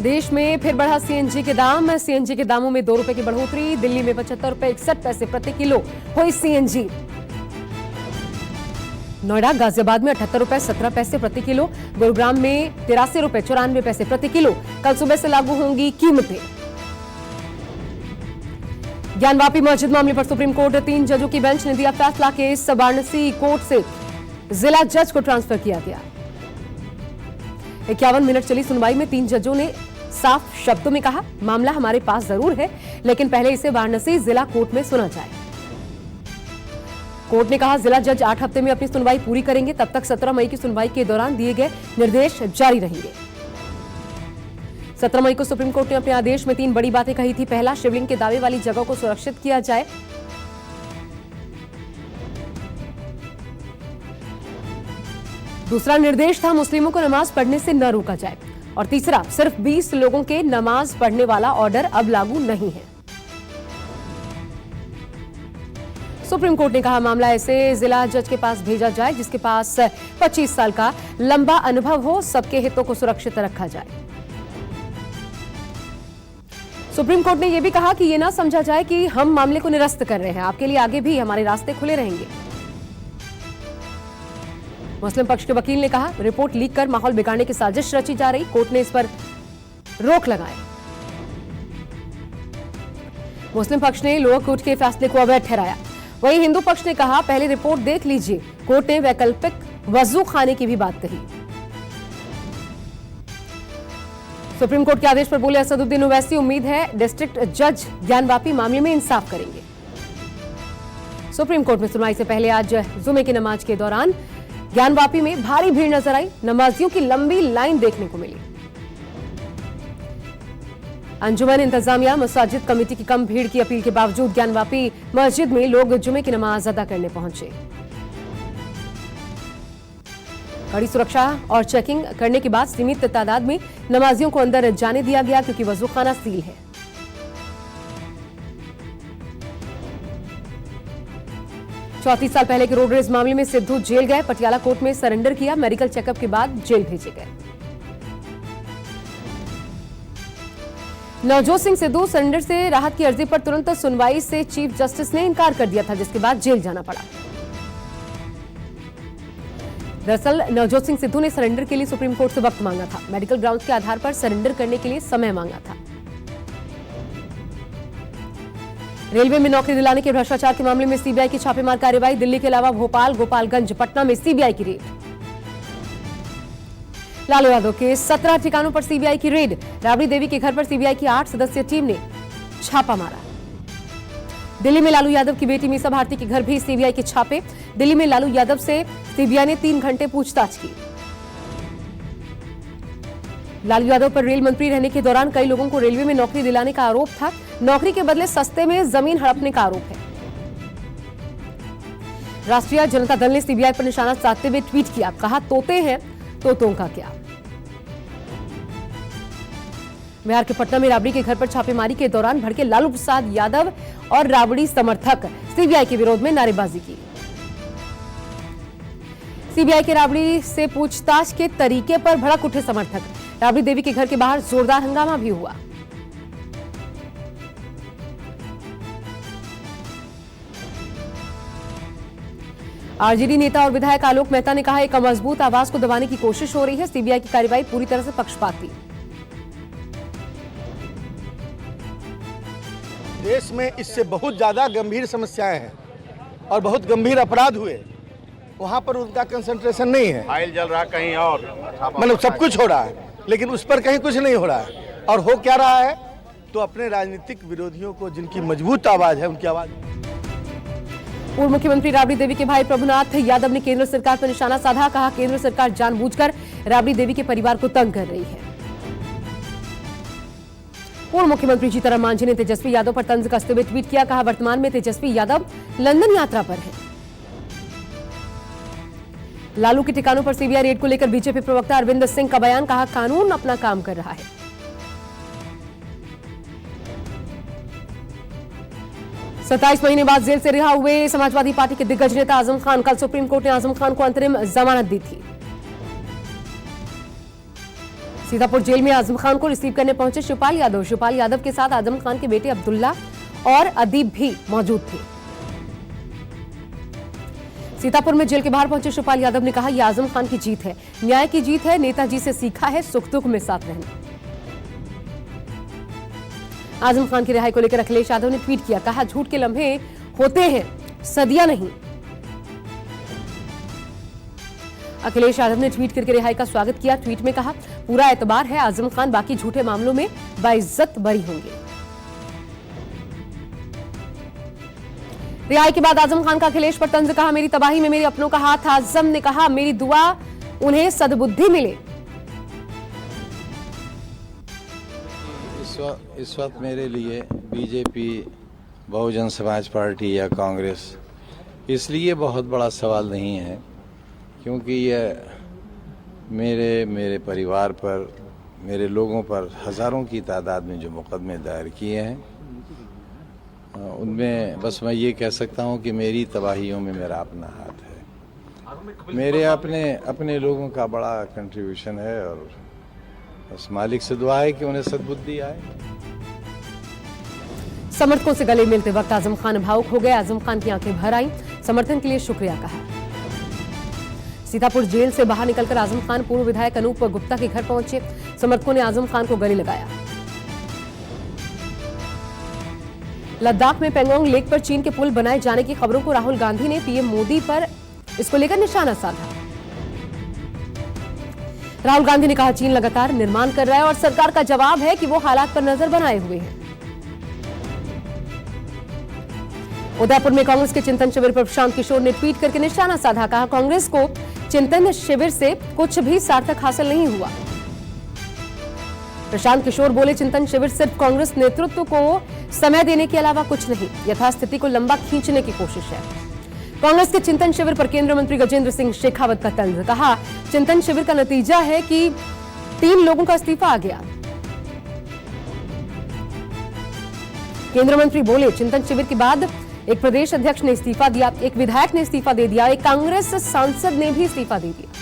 देश में फिर बढ़ा सीएनजी के दाम। सीएनजी के दामों में 2 रुपए की बढ़ोतरी। दिल्ली में 75 रुपए 61 पैसे प्रति किलो हुई सीएनजी। नोएडा गाजियाबाद में 78 रुपए 17 पैसे प्रति किलो। गुरुग्राम में 83 रुपए 94 पैसे प्रति किलो कल सुबह से लागू होंगी कीमतें। ज्ञानवापी मस्जिद मामले पर सुप्रीम कोर्ट 3 जजों की बेंच ने दिया फैसला। केस वाराणसी कोर्ट से जिला जज को ट्रांसफर किया गया। 51 मिनट चली सुनवाई में 3 जजों ने साफ शब्दों में कहा, मामला हमारे पास जरूर है, लेकिन पहले इसे वाराणसी जिला कोर्ट में सुना जाए। कोर्ट ने कहा, जिला जज 8 हफ्ते में अपनी सुनवाई पूरी करेंगे। तब तक 17 मई की सुनवाई के दौरान दिए गए निर्देश जारी रहेंगे। 17 मई को सुप्रीम कोर्ट ने अपने आदेश में 3 बड़ी बातें कही थी। पहला, शिवलिंग के दावे वाली जगह को सुरक्षित किया जाए। दूसरा निर्देश था, मुस्लिमों को नमाज पढ़ने से न रोका जाए। और तीसरा, सिर्फ 20 लोगों के नमाज पढ़ने वाला ऑर्डर अब लागू नहीं है। सुप्रीम कोर्ट ने कहा, मामला ऐसे जिला जज के पास भेजा जाए जिसके पास 25 साल का लंबा अनुभव हो। सबके हितों को सुरक्षित रखा जाए। सुप्रीम कोर्ट ने यह भी कहा कि यह ना समझा जाए कि हम मामले को निरस्त कर रहे हैं। आपके लिए आगे भी हमारे रास्ते खुले रहेंगे। मुस्लिम पक्ष के वकील ने कहा, रिपोर्ट लीक कर माहौल बिगाड़ने की साजिश रची जा रही। कोर्ट ने इस पर रोक लगाई। मुस्लिम पक्ष ने लोअर कोर्ट के फैसले को अवैध ठहराया। वहीं हिंदू पक्ष ने कहा, पहले रिपोर्ट देख लीजिए। कोर्ट ने वैकल्पिक वजू खाने की भी बात कही। सुप्रीम कोर्ट के आदेश पर बोले असदुद्दीन ओवैसी, उम्मीद है डिस्ट्रिक्ट जज ज्ञानवापी मामले में इंसाफ करेंगे। सुप्रीम कोर्ट में सुनवाई से पहले आज जुमे की नमाज के दौरान ज्ञानवापी में भारी भीड़ नजर आई। नमाजियों की लंबी लाइन देखने को मिली। अंजुमन इंतजामिया मसाजिद कमेटी की कम भीड़ की अपील के बावजूद ज्ञानवापी मस्जिद में लोग जुमे की नमाज अदा करने पहुंचे। कड़ी सुरक्षा और चेकिंग करने के बाद सीमित तादाद में नमाजियों को अंदर जाने दिया गया, क्योंकि वजूखाना सील है। चौंतीस साल पहले के रोड रेज मामले में सिद्धू जेल गए। पटियाला कोर्ट में सरेंडर किया। मेडिकल चेकअप के बाद जेल भेजे गए। नवजोत सिंह सिद्धू सरेंडर से राहत की अर्जी पर तुरंत सुनवाई से चीफ जस्टिस ने इनकार कर दिया था, जिसके बाद जेल जाना पड़ा। दरअसल नवजोत सिंह सिद्धू ने सरेंडर के लिए सुप्रीम कोर्ट से वक्त मांगा था। मेडिकल ग्राउंड्स के आधार पर सरेंडर करने के लिए समय मांगा था। रेलवे में नौकरी दिलाने के भ्रष्टाचार के मामले में सीबीआई की छापेमार कार्रवाई। दिल्ली के अलावा भोपाल, गोपालगंज, पटना में सीबीआई की रेड। लालू यादव के 17 ठिकानों पर सीबीआई की रेड। राबड़ी देवी के घर पर सीबीआई की 8 सदस्यीय टीम ने छापा मारा। दिल्ली में लालू यादव की बेटी मीसा भारती के घर भी सीबीआई के छापे। दिल्ली में लालू यादव से सीबीआई ने 3 घंटे पूछताछ की। लालू यादव पर रेल मंत्री रहने के दौरान कई लोगों को रेलवे में नौकरी दिलाने का आरोप था। नौकरी के बदले सस्ते में जमीन हड़पने का आरोप है। राष्ट्रीय जनता दल ने सीबीआई पर निशाना साधते हुए ट्वीट किया, कहा, तोते हैं तोतों का क्या। बिहार के पटना में राबड़ी के घर पर छापेमारी के दौरान भड़के लालू प्रसाद यादव और राबड़ी समर्थक सीबीआई के विरोध में नारेबाजी की। सीबीआई के राबड़ी से पूछताछ के तरीके पर भड़क उठे समर्थक। राबड़ी देवी के घर के बाहर जोरदार हंगामा भी हुआ। आरजेडी नेता और विधायक आलोक मेहता ने कहा, एक मजबूत आवाज को दबाने की कोशिश हो रही है। सीबीआई की कार्रवाई पूरी तरह से पक्षपाती। देश में इससे बहुत ज़्यादा गंभीर समस्याएं हैं और बहुत गंभीर अपराध हुए, वहाँ पर उनका कंसंट्रेशन नहीं है। फाइल जल रहा कहीं और, मतलब सब कुछ हो रहा है, लेकिन उस पर कहीं कुछ नहीं हो रहा है। और हो क्या रहा है, तो अपने राजनीतिक विरोधियों को, जिनकी मजबूत आवाज़ है, उनकी आवाज़। पूर्व मुख्यमंत्री राबड़ी देवी के भाई प्रभुनाथ यादव ने केंद्र सरकार पर निशाना साधा। कहा, केंद्र सरकार जानबूझकर राबड़ी देवी के परिवार को तंग कर रही है। पूर्व मुख्यमंत्री जीतनराम मांझी ने तेजस्वी यादव पर तंज कसते हुए ट्वीट किया। कहा, वर्तमान में तेजस्वी यादव लंदन यात्रा पर है। लालू के ठिकानों पर सीबीआई रेड को लेकर बीजेपी प्रवक्ता अरविंद सिंह का बयान। कहा, कानून अपना काम कर रहा है। 27 महीने बाद जेल से रिहा हुए समाजवादी पार्टी के दिग्गज नेता आजम खान, कल सुप्रीम कोर्ट ने आजम खान को अंतरिम जमानत दी थी। सीतापुर जेल में आजम खान को रिसीव करने पहुंचे शिवपाल यादव। शिवपाल यादव के साथ आजम खान के बेटे अब्दुल्ला और अदीब भी मौजूद थे। सीतापुर में जेल के बाहर पहुंचे शिवपाल यादव ने कहा, यह आजम खान की जीत है, न्याय की जीत है, नेताजी से सीखा है सुख दुख में साथ रहना। आजम खान की रिहाई को लेकर अखिलेश यादव ने ट्वीट किया, कहा झूठ के लम्हे होते हैं, सदियां नहीं। अखिलेश यादव ने ट्वीट करके रिहाई का स्वागत किया। ट्वीट में कहा, पूरा एतबार है, आजम खान बाकी झूठे मामलों में बाइज्जत बरी होंगे। रिहाई के बाद आजम खान का अखिलेश पर तंज, कहा मेरी तबाही में मेरे अपनों का हाथ। आजम ने कहा, मेरी दुआ उन्हें सद्बुद्धि मिले। इस वक्त मेरे लिए बीजेपी, बहुजन समाज पार्टी या कांग्रेस इसलिए बहुत बड़ा सवाल नहीं है क्योंकि यह मेरे परिवार पर, मेरे लोगों पर हजारों की तादाद में जो मुकदमे दायर किए हैं उनमें बस मैं ये कह सकता हूं कि मेरी तबाहियों में मेरा अपना हाथ है। मेरे अपने लोगों का बड़ा कंट्रीब्यूशन है और बस मालिक से दुआ है कि उन्हें सद्बुद्धि आए। समर्थकों से गले मिलते वक्त आजम खान भावुक हो गए। आजम खान की आंखें भर आईं, समर्थन के लिए शुक्रिया कहा। सीतापुर जेल से बाहर निकलकर आजम खान पूर्व विधायक अनूप गुप्ता के घर पहुंचे। समर्थकों ने आजम खान को गले लगाया। लद्दाख में पेंगोंग लेक पर चीन के पुल बनाए जाने की खबरों को राहुल गांधी ने पीएम मोदी पर इसको लेकर निशाना साधा। राहुल गांधी ने कहा, चीन लगातार निर्माण कर रहा है और सरकार का जवाब है कि वो हालात पर नजर बनाए हुए है। उदयपुर में कांग्रेस के चिंतन शिविर पर प्रशांत किशोर ने ट्वीट करके निशाना साधा। कहा, कांग्रेस को चिंतन शिविर से कुछ भी सार्थक हासिल नहीं हुआ। प्रशांत किशोर बोले, चिंतन शिविर सिर्फ कांग्रेस नेतृत्व को समय देने के अलावा कुछ नहीं, यथास्थिति को लंबा खींचने की कोशिश है। कांग्रेस के चिंतन शिविर पर केंद्रीय मंत्री गजेंद्र सिंह शेखावत का तंज। कहा, चिंतन शिविर का नतीजा है कि 3 लोगों का इस्तीफा आ गया। केंद्रीय मंत्री बोले, चिंतन शिविर के बाद एक प्रदेश अध्यक्ष ने इस्तीफा दिया, एक विधायक ने इस्तीफा दे दिया, एक कांग्रेस सांसद ने भी इस्तीफा दे दिया।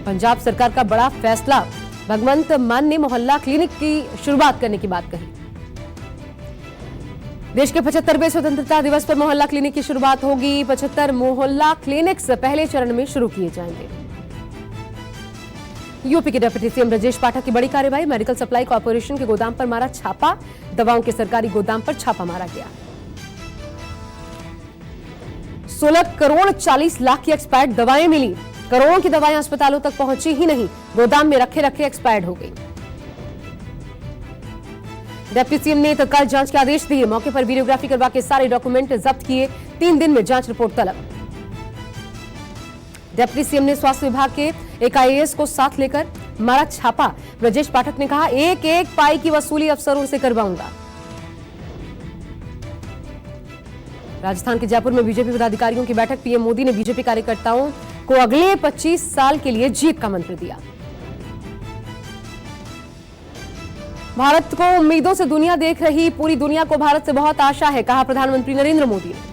पंजाब सरकार का बड़ा फैसला, भगवंत मान ने मोहल्ला क्लिनिक की शुरुआत करने की बात कही। देश के 75वें स्वतंत्रता दिवस पर मोहल्ला क्लिनिक की शुरुआत होगी। 75 मोहल्ला क्लिनिक्स पहले चरण में शुरू किए जाएंगे। यूपी के डिप्टी सीएम ब्रजेश पाठक की बड़ी कार्रवाई, मेडिकल सप्लाई कॉर्पोरेशन के गोदाम पर मारा छापा। दवाओं के सरकारी गोदाम पर छापा मारा गया। 16 करोड़ 40 लाख की एक्सपायर्ड दवाएं मिली। करोड़ों की दवाएं अस्पतालों तक पहुंची ही नहीं, गोदाम में रखे रखे एक्सपायर्ड हो गई। डिप्टी सीएम ने तत्काल जांच के आदेश दिए। मौके पर वीडियोग्राफी करवा के सारे डॉक्यूमेंट जब्त किए। 3 दिन में जांच रिपोर्ट तलब। डिप्टी सीएम ने स्वास्थ्य विभाग के एक आईएएस को साथ लेकर मारा छापा। ब्रजेश पाठक ने कहा, एक एक पाई की वसूली अफसरों से करवाऊंगा। राजस्थान के जयपुर में बीजेपी पदाधिकारियों की बैठक। पीएम मोदी ने बीजेपी कार्यकर्ताओं को अगले 25 साल के लिए जीत का मंत्र दिया। भारत को उम्मीदों से दुनिया देख रही, पूरी दुनिया को भारत से बहुत आशा है, कहा प्रधानमंत्री नरेंद्र मोदी ने।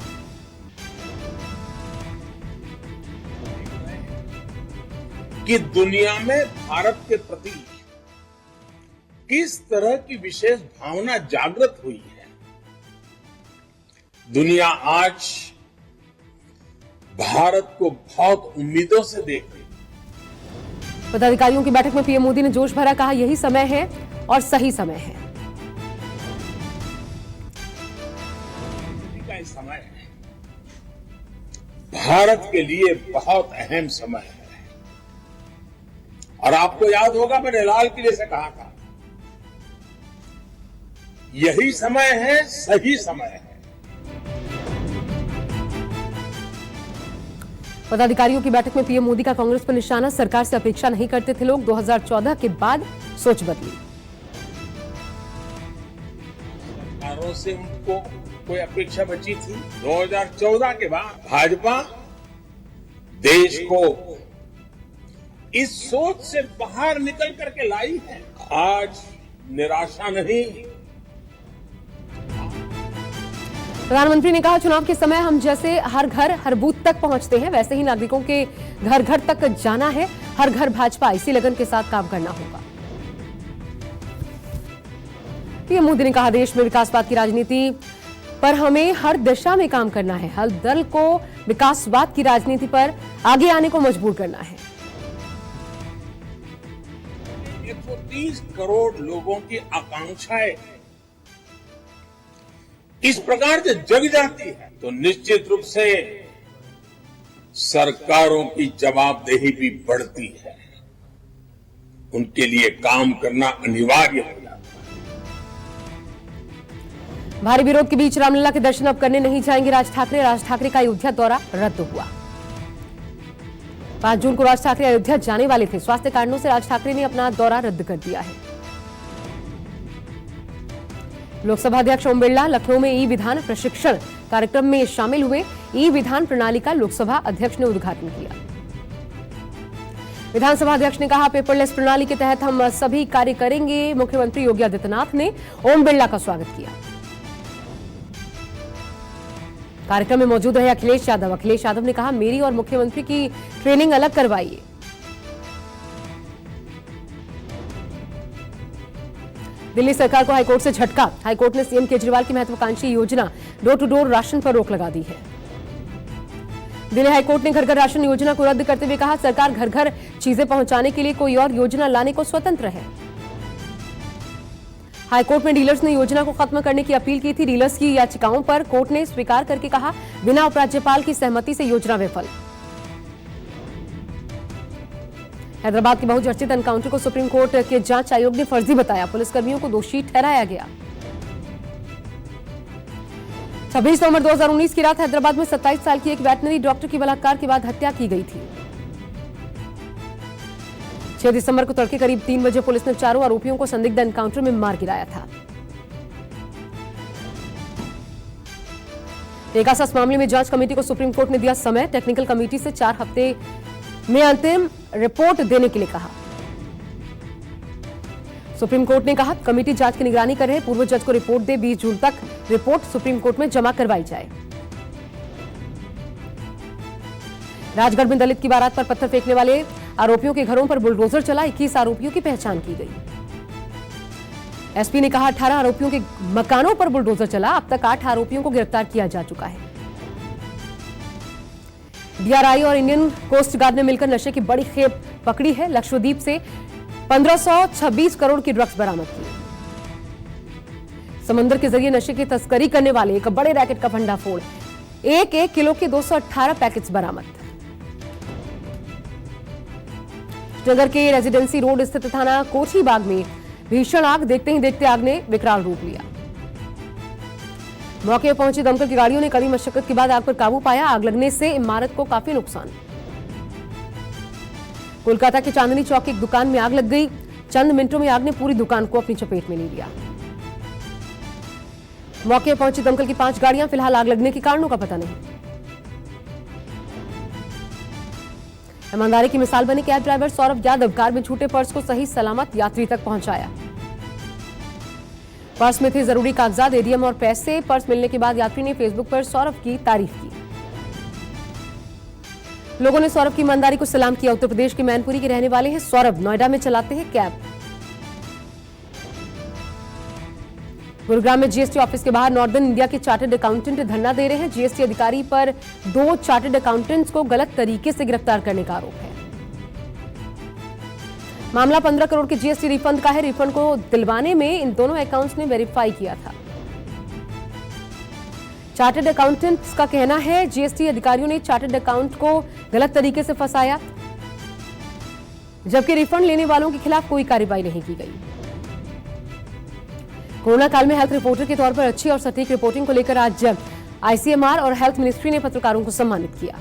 कि दुनिया में भारत के प्रति किस तरह की विशेष भावना जागृत हुई है। दुनिया आज भारत को बहुत उम्मीदों से देख रही है। पदाधिकारियों की बैठक में पीएम मोदी ने जोश भरा, कहा यही समय है और सही समय है। का समय है, भारत के लिए बहुत अहम समय है। और आपको याद होगा, मैंने लाल किले से कहा था, यही समय है, सही समय है। पदाधिकारियों की बैठक में पीएम मोदी का कांग्रेस पर निशाना। सरकार से अपेक्षा नहीं करते थे लोग, 2014 के बाद सोच बदली। सरकारों से उनको कोई अपेक्षा बची थी? 2014 के बाद भाजपा देश को इस सोच से बाहर निकल करके लाई है। आज निराशा नहीं। प्रधानमंत्री ने कहा, चुनाव के समय हम जैसे हर घर हर बूथ तक पहुंचते हैं, वैसे ही नागरिकों के घर घर तक जाना है। हर घर भाजपा, इसी लगन के साथ काम करना होगा। पीएम मोदी ने कहा, देश में विकासवाद की राजनीति पर हमें हर दिशा में काम करना है। हर दल को विकासवाद की राजनीति पर आगे आने को मजबूर करना है। 130 करोड़ लोगों की आकांक्षाएं इस प्रकार से जग जाती है तो निश्चित रूप से सरकारों की जवाबदेही भी बढ़ती है। उनके लिए काम करना अनिवार्य हो जाता है। भारी विरोध के बीच रामलला के दर्शन अब करने नहीं जाएंगे राज ठाकरे। राज ठाकरे का अयोध्या दौरा रद्द हुआ। 5 जून को राज ठाकरे अयोध्या जाने वाले थे। स्वास्थ्य कारणों से राज ठाकरे ने अपना दौरा रद्द कर दिया है। लोकसभा अध्यक्ष ओम बिरला लखनऊ में ई विधान प्रशिक्षण कार्यक्रम में शामिल हुए। ई विधान प्रणाली का लोकसभा अध्यक्ष ने उद्घाटन किया। विधानसभा अध्यक्ष ने कहा, पेपरलेस प्रणाली के तहत हम सभी कार्य करेंगे। मुख्यमंत्री योगी आदित्यनाथ ने ओम बिरला का स्वागत किया। कार्यक्रम में मौजूद रहे अखिलेश यादव। अखिलेश यादव ने कहा, मेरी और मुख्यमंत्री की ट्रेनिंग अलग करवाइए। दिल्ली सरकार को हाईकोर्ट से झटका। हाईकोर्ट ने सीएम केजरीवाल की महत्वाकांक्षी योजना डोर टू डोर राशन पर रोक लगा दी है। दिल्ली हाईकोर्ट ने घर घर राशन योजना को रद्द करते हुए कहा, सरकार घर घर चीजें पहुंचाने के लिए कोई और योजना लाने को स्वतंत्र है। हाईकोर्ट में डीलर्स ने योजना को खत्म करने की अपील की थी। डीलर्स की याचिकाओं पर कोर्ट ने स्वीकार करके कहा, बिना उपराज्यपाल की सहमति से योजना विफल। हैदराबाद के बहुचर्चित एनकाउंटर को सुप्रीम कोर्ट के जांच आयोग ने फर्जी बताया। पुलिसकर्मियों को दोषी ठहराया गया। 26 नवंबर 2019 की रात हैदराबाद में 27 साल की एक वेटनरी डॉक्टर की बलात्कार के बाद हत्या की गई थी। 6 दिसंबर को तड़के करीब 3 बजे पुलिस ने चारों आरोपियों को संदिग्ध एनकाउंटर में मार गिराया था। पेगासस मामले में जांच कमेटी को सुप्रीम कोर्ट ने दिया समय। टेक्निकल कमेटी से 4 हफ्ते में अंतिम रिपोर्ट देने के लिए कहा। सुप्रीम कोर्ट ने कहा, कमेटी जांच की निगरानी कर रहे पूर्व जज को रिपोर्ट दे। 20 जून तक रिपोर्ट सुप्रीम कोर्ट में जमा करवाई जाए। राजगढ़ में दलित की बारात पर पत्थर फेंकने वाले आरोपियों के घरों पर बुलडोजर चला। 21 आरोपियों की पहचान की गई। एसपी ने कहा, 18 आरोपियों के मकानों पर बुलडोजर चला। अब तक 8 आरोपियों को गिरफ्तार किया जा चुका है। डीआरआई और इंडियन कोस्ट गार्ड ने मिलकर नशे की बड़ी खेप पकड़ी है। लक्षद्वीप से 1526 करोड़ की ड्रग्स बरामद की। समंदर के जरिए नशे की तस्करी करने वाले एक बड़े रैकेट का भंडाफोड़। 1 किलो के 218 पैकेट्स बरामद। नगर के रेजिडेंसी रोड स्थित थाना कोठी बाग में भीषण आग। देखते ही देखते आग ने विकराल रूप लिया। मौके पर पहुंची दमकल की गाड़ियों ने कड़ी मशक्कत के बाद आग पर काबू पाया। आग लगने से इमारत को काफी नुकसान। कोलकाता के चांदनी चौक की एक दुकान में आग लग गई। चंद मिनटों में आग ने पूरी दुकान को अपनी चपेट में ले लिया। मौके पर पहुंची दमकल की 5 गाड़ियां। फिलहाल आग लगने के कारणों का पता नहीं। ईमानदारी की मिसाल बने cab driver Saurabh Yadav. Car में छूटे पर्स को सही सलामत यात्री तक पहुंचाया। पर्स में थे जरूरी कागजात, एटीएम और पैसे। पर्स मिलने के बाद यात्री ने फेसबुक पर सौरभ की तारीफ की। लोगों ने सौरभ की ईमानदारी को सलाम किया। उत्तर प्रदेश के मैनपुरी के रहने वाले हैं सौरभ। नोएडा में चलाते हैं कैब। गुरुग्राम में जीएसटी ऑफिस के बाहर नॉर्दर्न इंडिया के चार्टर्ड अकाउंटेंट धरना दे रहे हैं। जीएसटी अधिकारी पर 2 चार्टर्ड अकाउंटेंट्स को गलत तरीके से गिरफ्तार करने का आरोप है। मामला 15 करोड़ के जीएसटी रिफंड का है। रिफंड को दिलवाने में इन दोनों अकाउंट्स ने वेरीफाई किया था। चार्टर्ड अकाउंटेंट्स का कहना है, जीएसटी अधिकारियों ने चार्टर्ड अकाउंट को गलत तरीके से फंसाया, जबकि रिफंड लेने वालों के खिलाफ कोई कार्रवाई नहीं की गई। कोरोना काल में हेल्थ रिपोर्टर के तौर पर अच्छी और सटीक रिपोर्टिंग को लेकर आज आईसीएमआर और हेल्थ मिनिस्ट्री ने पत्रकारों को सम्मानित किया।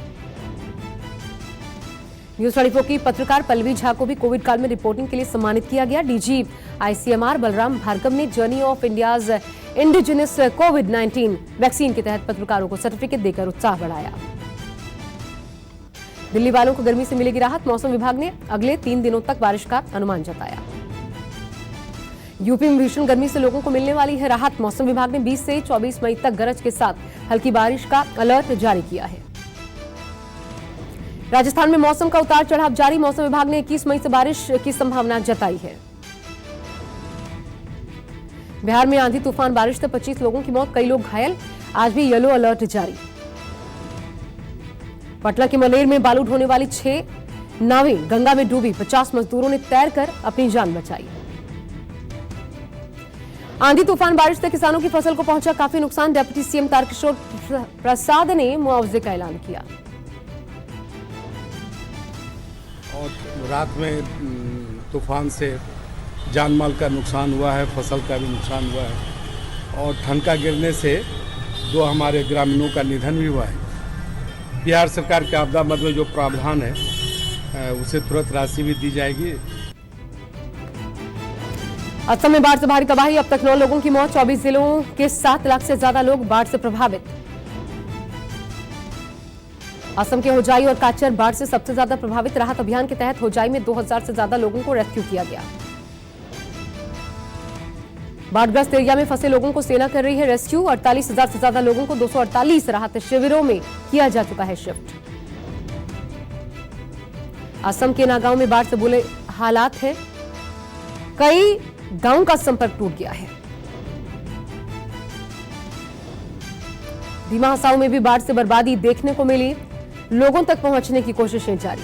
न्यूज 24 की पत्रकार पल्लवी झा को भी कोविड काल में रिपोर्टिंग के लिए सम्मानित किया गया। डीजी आईसीएमआर बलराम भार्गव ने journey of India's indigenous covid vaccine के तहत पत्रकारों को सर्टिफिकेट देकर उत्साह बढ़ाया। दिल्ली वालों को गर्मी से मिलेगी राहत। मौसम विभाग ने अगले 3 दिनों तक बारिश का अनुमान जताया। यूपी में भीषण गर्मी से लोगों को मिलने वाली है राहत। मौसम विभाग ने 20 से 24 मई तक गरज के साथ हल्की बारिश का अलर्ट जारी किया है। राजस्थान में मौसम का उतार चढ़ाव जारी। मौसम विभाग ने 21 मई से बारिश की संभावना जताई है। बिहार में आंधी तूफान बारिश से 25 लोगों की मौत, कई लोग घायल। आज भी येलो अलर्ट जारी। पटना के मलेर में बालू ढोने वाली 6 नावें गंगा में डूबी। 50 मजदूरों ने तैरकर अपनी जान बचाई। आंधी तूफान बारिश से किसानों की फसल को पहुंचा काफी नुकसान। डिप्टी सीएम तारकिशोर प्रसाद ने मुआवजे का ऐलान किया। और रात में तूफान से जान माल का नुकसान हुआ है, फसल का भी नुकसान हुआ है और ठनका गिरने से 2 हमारे ग्रामीणों का निधन भी हुआ है। बिहार सरकार के आपदा मद में जो प्रावधान है उसे तुरंत राशि भी दी जाएगी। असम में बाढ़ से भारी तबाही। अब तक 9 लोगों की मौत। 24 जिलों के 7 लाख से ज्यादा लोग बाढ़ से प्रभावित। असम के होजाई और काचर बाढ़ से सबसे ज्यादा प्रभावित। राहत अभियान के तहत होजाई में 2000 से ज्यादा लोगों को रेस्क्यू किया गया। बाढ़ग्रस्त एरिया में फंसे लोगों को सेना कर रही है रेस्क्यू। 48,000 से ज्यादा लोगों को 248 राहत शिविरों में किया जा चुका है शिफ्ट। असम के नागांव में बाढ़ से बुरे हालात हैं। कई गांव का संपर्क टूट गया है। दीमा हसाओ में भी बाढ़ से बर्बादी देखने को मिली। लोगों तक पहुंचने की कोशिशें जारी।